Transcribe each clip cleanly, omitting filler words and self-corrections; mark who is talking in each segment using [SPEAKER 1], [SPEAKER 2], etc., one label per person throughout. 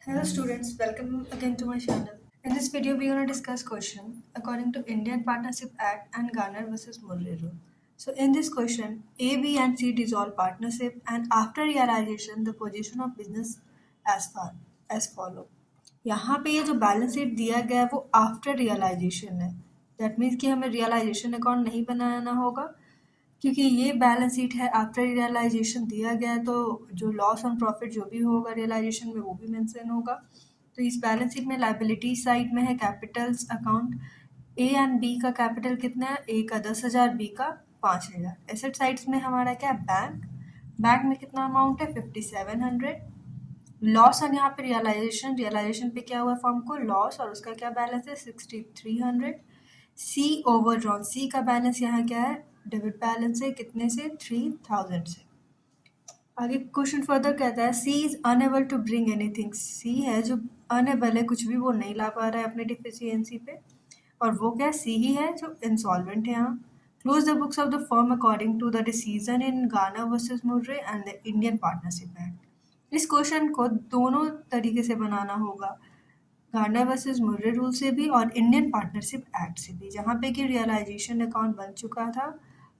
[SPEAKER 1] Hello students, welcome again to my channel. In this video, we are going to discuss question according to Indian Partnership Act and Garner versus Murray rule. So in this question, A, B and C dissolve partnership and after realization, the position of business as follow. यहाँ पे ये जो balance sheet दिया गया है वो after realisation है. That means कि हमें रियलाइजेशन अकाउंट नहीं बनाना होगा क्योंकि ये बैलेंस शीट है आफ्टर रियलाइजेशन दिया गया है, तो जो लॉस ऑन प्रॉफिट जो भी होगा रियलाइजेशन में वो भी मेंशन होगा. तो इस बैलेंस शीट में लाइबिलिटी साइड में है capitals account. A and B का कैपिटल कितना है? ए का 10,000, बी का 5,000. एसेट साइड्स में हमारा क्या है? बैंक. बैंक में कितना अमाउंट है? 5700. लॉस और यहाँ पे रियलाइजेशन पे क्या हुआ फॉर्म को? लॉस, और उसका क्या बैलेंस है? 6300. सी ओवरड्रॉन, सी का बैलेंस यहाँ क्या है? डेबिट बैलेंस है. कितने से? 3000 से. आगे क्वेश्चन फर्दर कहता है C is unable to bring anything. C है जो अनएबल है, कुछ भी वो नहीं ला पा रहा है अपने डिफिशियंसी पे, और वो क्या? सी ही है जो इंसॉल्वेंट है यहाँ. Close the books of the firm according to the decision in Garner versus Murray and the Indian Partnership Act. इस क्वेश्चन को दोनों तरीके से बनाना होगा, गार्नर वर्सेस मुर्रे रूल से भी और इंडियन पार्टनरशिप एक्ट से भी, जहाँ पे कि रियलाइजेशन अकाउंट बन चुका था.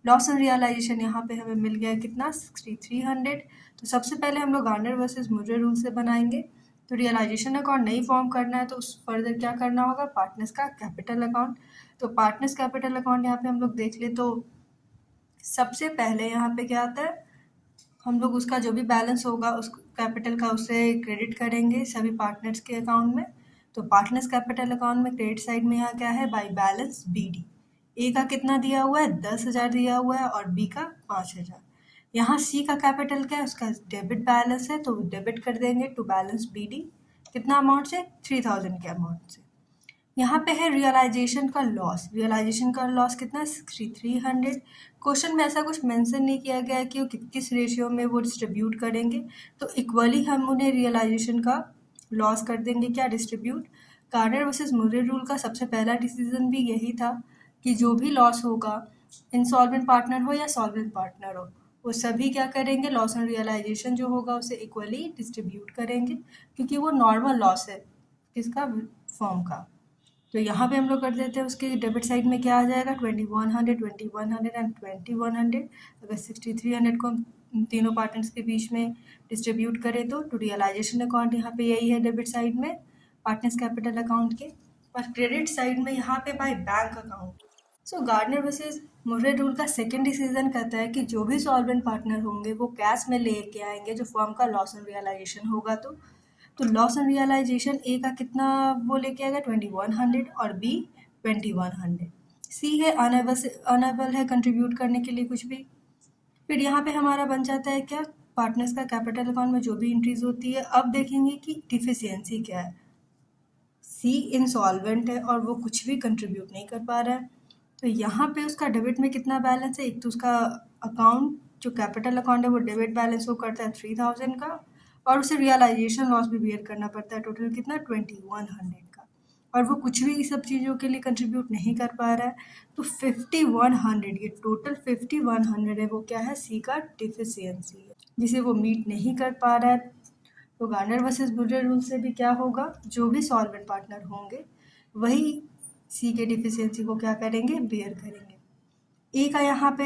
[SPEAKER 1] लॉस ऑन रियलाइजेशन यहाँ पे हमें मिल गया कितना? 6300. तो सबसे पहले हम लोग गार्नर वर्सेस मुर्रे रूल से बनाएंगे. तो रियलाइजेशन अकाउंट नहीं फॉर्म करना है तो उस फर्दर क्या करना होगा? पार्टनर्स का कैपिटल अकाउंट. तो पार्टनर्स कैपिटल अकाउंट यहाँ पे हम लोग देख ले तो सबसे पहले यहाँ पे क्या आता है? हम लोग उसका जो भी बैलेंस होगा उस कैपिटल का उससे क्रेडिट करेंगे सभी पार्टनर्स के अकाउंट में. तो पार्टनर्स कैपिटल अकाउंट में क्रेडिट साइड में यहाँ क्या है? By balance B D. A का कितना दिया हुआ है? 10,000 दिया हुआ है और बी का 5,000. यहाँ सी का कैपिटल क्या है? उसका डेबिट बैलेंस है तो डेबिट कर देंगे टू बैलेंस बी डी. कितना अमाउंट से? 3000 के अमाउंट से. यहाँ पे है रियलाइजेशन का लॉस. रियलाइजेशन का लॉस कितना? 6300. क्वेश्चन में ऐसा कुछ मेंशन नहीं किया गया है कि वो किस रेशियो में वो डिस्ट्रीब्यूट करेंगे, तो इक्वली हम उन्हें रियलाइजेशन का लॉस कर देंगे. क्या? Distribute. Garner versus Murray rule का सबसे पहला डिसीजन भी यही था कि जो भी लॉस होगा, इंसॉल्वेंट पार्टनर हो या सॉल्वेंट पार्टनर हो, वो सभी क्या करेंगे? लॉस ऑन रियलाइजेशन जो होगा उसे इक्वली डिस्ट्रीब्यूट करेंगे, क्योंकि वो नॉर्मल लॉस है किसका? फॉर्म का. तो यहाँ पे हम लोग कर देते हैं उसके डेबिट साइड में क्या आ जाएगा? 2100, 2100 एंड 2100. अगर 6300 को हम तीनों पार्टनर्स के बीच में डिस्ट्रीब्यूट करें तो रियलाइजेशन अकाउंट यहाँ पे यही है डेबिट साइड में पार्टनर्स कैपिटल अकाउंट के, और क्रेडिट साइड में यहाँ पे by bank account. So Gardner versus Murray rule का सेकेंड डिसीजन कहता है कि जो भी सॉल्वेंट पार्टनर होंगे वो कैश में लेके आएंगे जो फर्म का लॉस ऑन रियलाइजेशन होगा. तो लॉस ऑन रियलाइजेशन ए का कितना वो लेके आएगा? 2100 और बी 2100. सी है अनेबल है कंट्रीब्यूट करने के लिए कुछ भी. फिर यहाँ पे हमारा बन जाता है क्या? पार्टनर्स का कैपिटल अकाउंट में जो भी एंट्रीज होती है. अब देखेंगे कि डिफिशियंसी क्या है. सी इंसॉल्वेंट है और वो कुछ भी कंट्रीब्यूट नहीं कर पा रहा है. तो यहाँ पे उसका डेबिट में कितना बैलेंस है? एक तो उसका अकाउंट जो कैपिटल अकाउंट है वो डेबिट बैलेंस वो करता है 3000 का, और उसे रियलाइजेशन लॉस भी बियर करना पड़ता है. टोटल कितना? 2100 का. और वो कुछ भी इस सब चीज़ों के लिए कंट्रीब्यूट नहीं कर पा रहा है. तो 5100, ये टोटल 5100 है, वो क्या है? सी का डिफिशियंसी है जिसे वो मीट नहीं कर पा रहा है. तो गार्नर वर्सेस मुर्रे रूल से भी क्या होगा? जो भी सॉल्वेंट पार्टनर होंगे वही सी के डिफिशियंसी को क्या करेंगे? बियर करेंगे. ए का यहाँ पे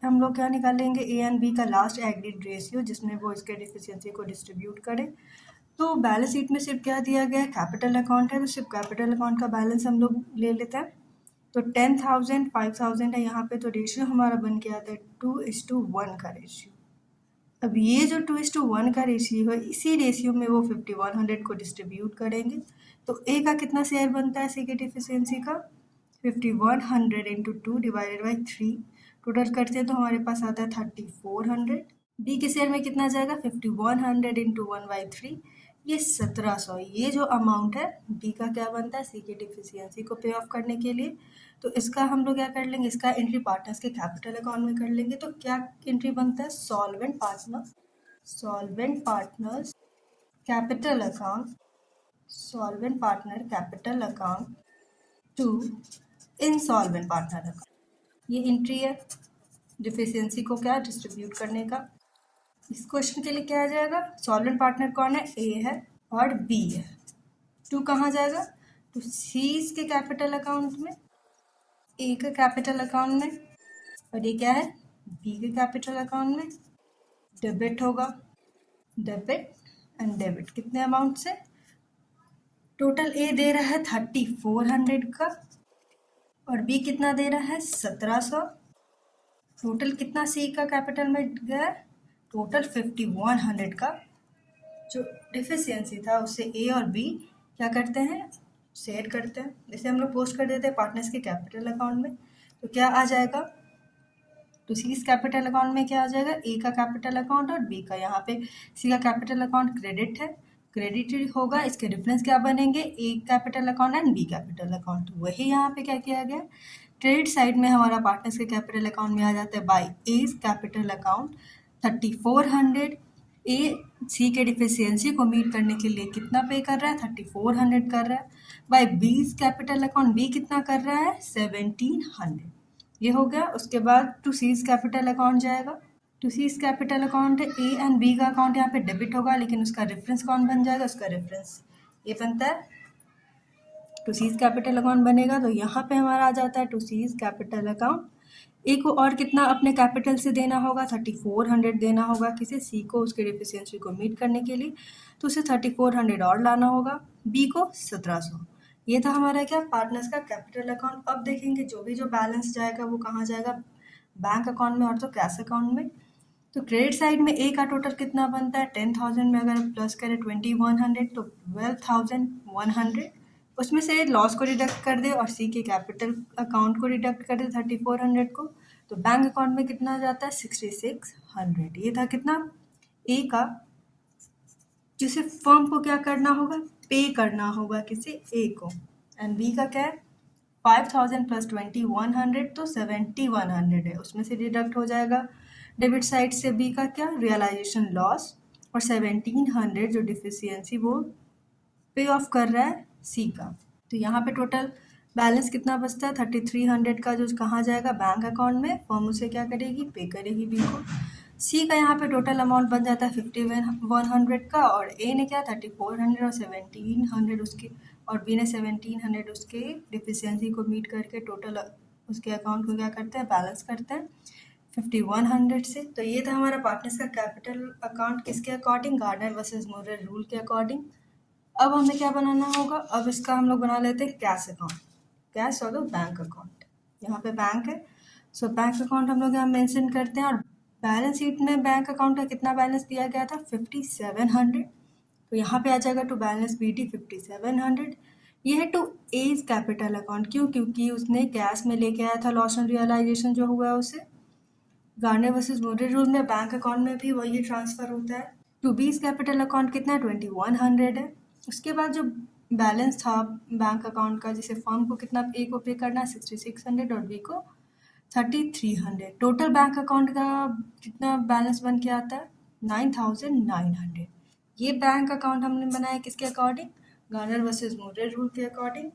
[SPEAKER 1] हम लोग क्या निकालेंगे? ए एंड बी का लास्ट एग्रीड रेशियो जिसमें वो इसके डिफिशियंसी को डिस्ट्रीब्यूट करें. तो बैलेंस शीट में सिर्फ क्या दिया गया है? कैपिटल अकाउंट है, तो सिर्फ कैपिटल अकाउंट का बैलेंस हम लोग ले लेते हैं. तो 10,000 5,000 है यहाँ पे, तो रेशियो हमारा बन के आता है 2:1 का रेशियो. अब ये जो 2:1 का रेशियो है, इसी रेशियो में वो 5100 को डिस्ट्रीब्यूट करेंगे. तो ए का कितना शेयर बनता है सी के डिफिशियंसी का? 5100 इंटू 2 डिवाइडेड बाई 3. टोटल करते हैं तो हमारे पास आता है 3400. बी के शेयर में कितना जाएगा? 5100 इंटू 1/3, ये 1700. ये जो अमाउंट है बी का क्या बनता है? सी की डिफिशियंसी को पे ऑफ करने के लिए. तो इसका हम लोग क्या कर लेंगे? इसका एंट्री पार्टनर्स के कैपिटल अकाउंट में कर लेंगे. तो क्या एंट्री बनता है? Solvent partners capital account, solvent partner capital account to insolvent partner account. ये एंट्री है डिफिशियंसी को क्या डिस्ट्रीब्यूट करने का. इस क्वेश्चन के लिए क्या आ जाएगा? सॉल्वेंट पार्टनर कौन है? ए है. और बी है। टू कहाँ जाएगा? टू सी के कैपिटल अकाउंट में, ए के कैपिटल अकाउंट में, और ये क्या है? बी के कैपिटल अकाउंट में। डेबिट होगा, डेबिट एंड डेबिट कितने अमाउंट से? टोटल ए दे रहा है 3400 का और बी कितना दे रहा है? 1700। टोटल कितना सी का कैपिटल में गया? टोटल 5100 का जो डिफिशियंसी था उससे ए और बी क्या करते हैं? शेयर करते हैं। जैसे हम लोग पोस्ट कर देते हैं पार्टनर्स के कैपिटल अकाउंट में, तो क्या आ जाएगा? तो सी इस कैपिटल अकाउंट में क्या आ जाएगा? ए का कैपिटल अकाउंट और बी का। यहाँ पे सी का कैपिटल अकाउंट क्रेडिट है, क्रेडिट होगा। इसके डिफरेंस क्या बनेंगे? A capital account and B capital account. तो वही यहाँ पे क्या किया गया? क्रेडिट साइड में हमारा पार्टनर्स के कैपिटल अकाउंट में आ जाता है बाई एज कैपिटल अकाउंट 3400। ए सी के डिफिशियंसी को मीट करने के लिए कितना पे कर रहा है? 3400 कर रहा है। बाई बीज कैपिटल अकाउंट, बी कितना कर रहा है? 1700। ये हो गया। उसके बाद टू सीज कैपिटल अकाउंट जाएगा। टू सीज कैपिटल अकाउंट है, ए एंड बी का अकाउंट यहाँ पे डेबिट होगा, लेकिन उसका रेफरेंस कौन बन जाएगा? उसका रेफरेंस ये बनता है। टू सीज कैपिटल अकाउंट बनेगा तो यहाँ पे हमारा आ जाता है टू सीज कैपिटल अकाउंट। ए को और कितना अपने कैपिटल से देना होगा? 3400 देना होगा किसे? सी को, उसके डिफिशियंसी को मीट करने के लिए। तो उसे 3400 और लाना होगा। बी को 1700। ये था हमारा क्या? पार्टनर्स का कैपिटल अकाउंट। अब देखेंगे जो भी जो बैलेंस जाएगा वो कहाँ जाएगा? बैंक अकाउंट में और तो कैश अकाउंट में। तो क्रेडिट साइड में ए का टोटल कितना बनता है? 10,000 में अगर प्लस करें 2100 तो 12,100। उसमें से लॉस को डिडक्ट कर दे और सी के कैपिटल अकाउंट को डिडक्ट कर दे 3400 को, तो बैंक अकाउंट में कितना जाता है? 6600। ये था कितना? ए का, जिसे फर्म को क्या करना होगा? पे करना होगा किसे? ए को। एंड बी का क्या है? 5000 प्लस 2100 तो 7100 है, उसमें से डिडक्ट हो जाएगा डेबिट साइड से बी का क्या? Realisation loss. और 1700 जो डिफिशियंसी वो पे ऑफ कर रहा है सी का। तो यहाँ पे टोटल बैलेंस कितना बचता है? 3300 का, जो कहाँ जाएगा? बैंक अकाउंट में। फर्म उसे क्या करेगी? पे करेगी बी को। सी का यहाँ पे टोटल अमाउंट बन जाता है 5100 का, और ए ने क्या? 3400 और 1700 उसके, और बी ने 1700 उसके डिफिशियंसी को मीट करके टोटल उसके अकाउंट को क्या करते हैं? बैलेंस करते हैं 5100 से। तो ये था हमारा पार्टनर्स का कैपिटल अकाउंट किसके अकॉर्डिंग? गार्डनर वर्सेस मोरेर रूल के अकॉर्डिंग। अब हमें क्या बनाना होगा? अब इसका हम लोग बना लेते हैं कैश अकाउंट। कैश और बैंक अकाउंट। यहाँ पे बैंक है, सो बैंक अकाउंट हम लोग यहाँ मेंशन करते हैं। और बैलेंस शीट में बैंक अकाउंट का कितना बैलेंस दिया गया था? 5700। तो यहाँ पे आ जाएगा टू बैलेंस बी टी 5700। ये है टू एज कैपिटल अकाउंट। क्यों? क्योंकि उसने कैश में लेके आया था, लॉस ऑन रियलाइजेशन जो हुआ है उसे। गार्डनर वर्सेस मोरेर रूल में बैंक अकाउंट में भी वही ट्रांसफर होता है। टू बीज कैपिटल अकाउंट कितना है? 2100 है। उसके बाद जो बैलेंस था बैंक अकाउंट का, जिसे फर्म को कितना ए को पे करना है? 6600 और बी को 3300। टोटल बैंक अकाउंट का कितना बैलेंस बन के आता है? 9900। ये बैंक अकाउंट हमने बनाया किसके अकॉर्डिंग? गार्डनर वर्सेस मोरेर रूल के अकॉर्डिंग।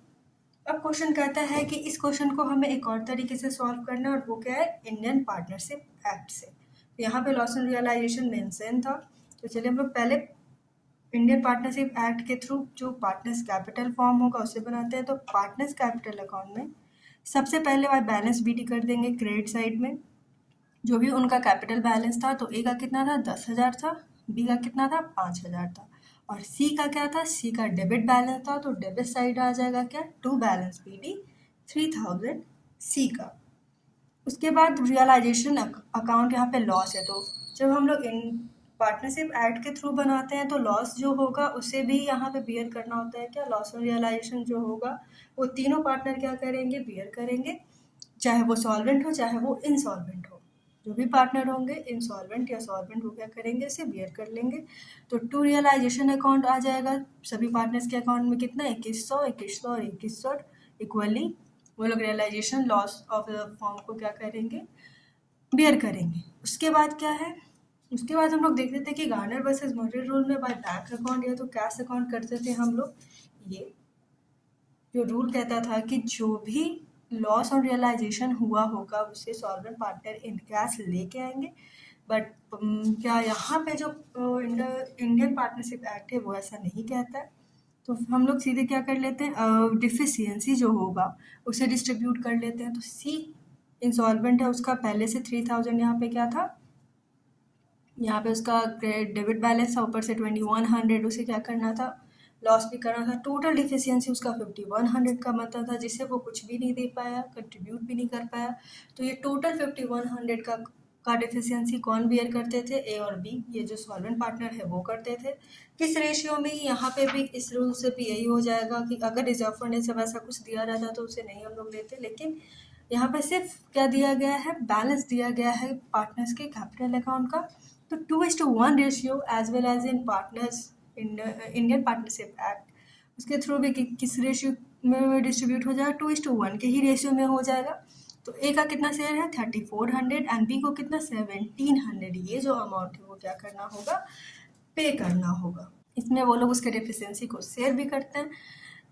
[SPEAKER 1] अब क्वेश्चन कहता है कि इस क्वेश्चन को हमें एक और तरीके से सॉल्व करना है, और वो क्या है? इंडियन पार्टनरशिप एक्ट से। तो यहाँ पे लॉस एंड रियलाइजेशन मेंशन था, तो चलिए हम लोग पहले इंडियन पार्टनरशिप एक्ट के थ्रू जो पार्टनर्स कैपिटल फॉर्म होगा उसे बनाते हैं। तो पार्टनर्स कैपिटल अकाउंट में सबसे पहले वह बैलेंस बीटी कर देंगे क्रेडिट साइड में, जो भी उनका कैपिटल बैलेंस था। तो ए का कितना था? 10,000 था। बी का कितना था? 5,000 था। और सी का क्या था? सी का डेबिट बैलेंस था, तो डेबिट साइड आ जाएगा क्या? टू बैलेंस बीटी 3000 सी का। उसके बाद रियलाइजेशन अकाउंट, यहाँ पे लॉस है। तो जब हम लोग इन पार्टनरशिप एक्ट के थ्रू बनाते हैं तो लॉस जो होगा उसे भी यहाँ पे बियर करना होता है। क्या? लॉस और रियलाइजेशन जो होगा वो तीनों पार्टनर क्या करेंगे? बियर करेंगे, चाहे वो सॉल्वेंट हो चाहे वो इनसॉल्वेंट हो। जो भी पार्टनर होंगे इंसॉल्वेंट या सॉल्वेंट, वो क्या करेंगे? इसे बियर कर लेंगे। तो टू रियलाइजेशन अकाउंट आ जाएगा सभी पार्टनर्स के अकाउंट में कितना? 2100, 2100 और 2100 इक्वली वो लोग realisation loss of the form को क्या करेंगे? बियर करेंगे। उसके बाद क्या है? उसके बाद हम लोग देखते थे कि गार्डनर वर्सेस मोरेर रूल में बाय बैंक अकाउंट या तो कैश अकाउंट करते थे हम लोग। ये जो रूल कहता था कि जो भी लॉस और रियलाइजेशन हुआ होगा उसे सॉल्वेंट पार्टनर इन कैश लेके आएंगे, बट क्या यहाँ पे जो इंडियन पार्टनरशिप एक्ट है वो ऐसा नहीं कहता है। तो हम लोग सीधे क्या कर लेते हैं, डिफिशियंसी जो होगा उसे डिस्ट्रीब्यूट कर लेते हैं। तो सी इंसॉल्वेंट है, उसका पहले से 3000 यहाँ पे क्या था, यहाँ पे उसका डेबिट बैलेंस था, ऊपर से 2100 उसे क्या करना था, लॉस भी करना था। टोटल डिफिशियंसी उसका 5100 का बनता था, जिससे वो कुछ भी नहीं दे पाया, कंट्रीब्यूट भी नहीं कर पाया। तो ये टोटल 5100 का डिफिशियंसी कौन बियर करते थे, ए और बी, ये जो सॉल्वेंट पार्टनर है वो करते थे। किस रेशियो में, यहाँ पे भी इस रूल से भी यही हो जाएगा कि अगर रिजर्व फंड ने सब ऐसा कुछ दिया रहता तो उसे नहीं हम लोग लेते, लेकिन यहाँ पे सिर्फ क्या दिया गया है, बैलेंस दिया गया है पार्टनर्स के कैपिटल अकाउंट का। तो 2:1 ratio as well as in partners Indian Partnership Act, उसके थ्रू भी किस रेशियो में डिस्ट्रीब्यूट हो जाएगा, 2:1 के ही रेशियो में हो जाएगा। तो ए का कितना शेयर है 3400 एंड बी को कितना 1700, ये जो अमाउंट है वो क्या करना होगा, पे करना होगा। इसमें वो लोग उसके डेफिशिएंसी को शेयर भी करते हैं।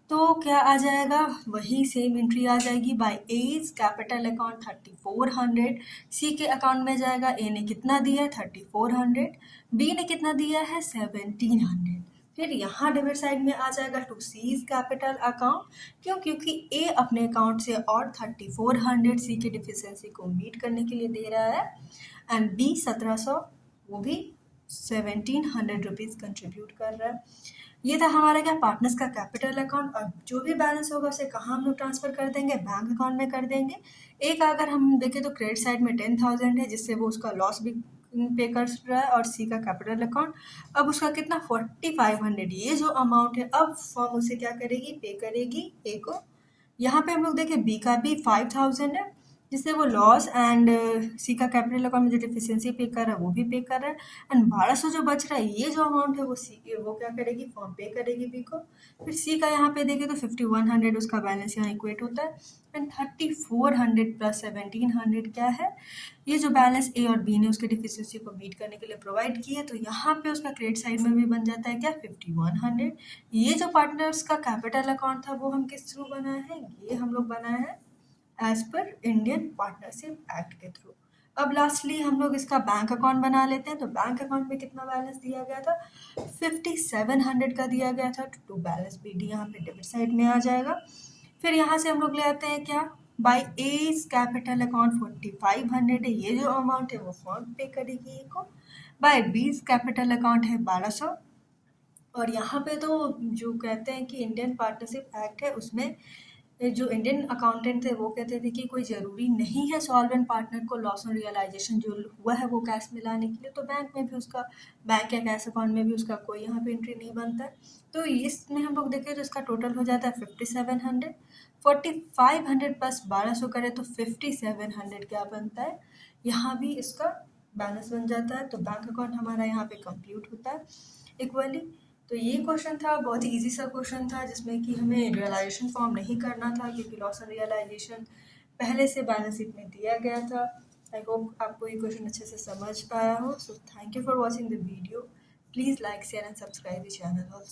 [SPEAKER 1] तो क्या आ जाएगा, वही सेम एंट्री आ जाएगी बाय एज कैपिटल अकाउंट 3400, सी के अकाउंट में जाएगा, ए ने कितना दिया है 3400, बी ने कितना दिया है 1700। फिर यहाँ डेबिट साइड में आ जाएगा टू सीज कैपिटल अकाउंट, क्यों, क्योंकि ए अपने अकाउंट से और 3400 सी के डिफिशियंसी को मीट करने के लिए दे रहा है, एंड बी 1700 वो भी 1700 रुपीज़ कंट्रीब्यूट कर रहा है। ये था हमारा क्या, पार्टनर्स का कैपिटल अकाउंट। और जो भी बैलेंस होगा उसे कहाँ हम लोग ट्रांसफर कर देंगे, बैंक अकाउंट में कर देंगे। एक अगर हम देखें तो क्रेडिट साइड में 10,000 है, जिससे वो उसका लॉस भी पे कर रहा है, और सी का कैपिटल अकाउंट अब उसका कितना 4500, ये जो अमाउंट है अब फर्म उसे क्या करेगी, पे करेगी ए को। यहाँ पे हम लोग देखें बी का भी 5000 है, जिससे वो लॉस एंड सी का कैपिटल अकाउंट में जो डिफिशियंसी पे कर रहा है वो भी पे कर रहा है, एंड 1200 जो बच रहा है, ये जो अमाउंट है वो सी वो क्या करेगी, फॉर्म पे करेगी बी को। फिर सी का यहाँ पे देखें तो 5100 उसका बैलेंस यहाँ इक्वेट होता है, एंड 3400 प्लस 1700 क्या है, ये जो बैलेंस ए और बी ने उसके डिफिशियंसी को मीट करने के लिए प्रोवाइड किए। तो यहाँ पे उसका क्रेडिट साइड में भी बन जाता है क्या 5100। ये जो पार्टनर्स का कैपिटल अकाउंट था वो हम किस थ्रू बनाए हैं, ये हम लोग बनाए हैं एज पर इंडियन पार्टनरशिप एक्ट के थ्रू। अब लास्टली हम लोग इसका बैंक अकाउंट बना लेते हैं। तो बैंक अकाउंट में कितना बैलेंस दिया गया था, 5700 का दिया गया था। टू बैलेंस बी डी यहाँ पे डेबिट साइड में आ जाएगा। फिर यहाँ से हम लोग ले आते हैं क्या, बाय एज कैपिटल अकाउंट 4500 है, ये जो अमाउंट है वो फर्म पे करेगी ए को। बाय बीज कैपिटल अकाउंट है 1200, और यहाँ पे तो जो कहते हैं कि इंडियन पार्टनरशिप एक्ट है उसमें जो इंडियन अकाउंटेंट थे वो कहते थे कि कोई ज़रूरी नहीं है सॉल्वेंट पार्टनर को लॉस ऑन रियलाइजेशन जो हुआ है वो कैश में लाने के लिए, तो बैंक में भी उसका, बैंक या कैश अकाउंट में भी उसका कोई यहाँ पे एंट्री नहीं बनता है। तो इसमें हम लोग देखें तो इसका टोटल हो जाता है 5700, 4500 प्लस 1200 करें तो 5700 क्या बनता है, यहाँ भी इसका बैलेंस बन जाता है। तो बैंक अकाउंट हमारा यहाँ पे कंप्लीट होता है इक्वली। तो ये क्वेश्चन था, बहुत ही इजी सा क्वेश्चन था, जिसमें कि हमें रियलाइजेशन फॉर्म नहीं करना था, क्योंकि लॉस ऑन रियलाइजेशन पहले से बैलेंस शीट में दिया गया था। आई होप आपको ये क्वेश्चन अच्छे से समझ पाया हो। So thank you for watching the video. Please like share and subscribe the channel also.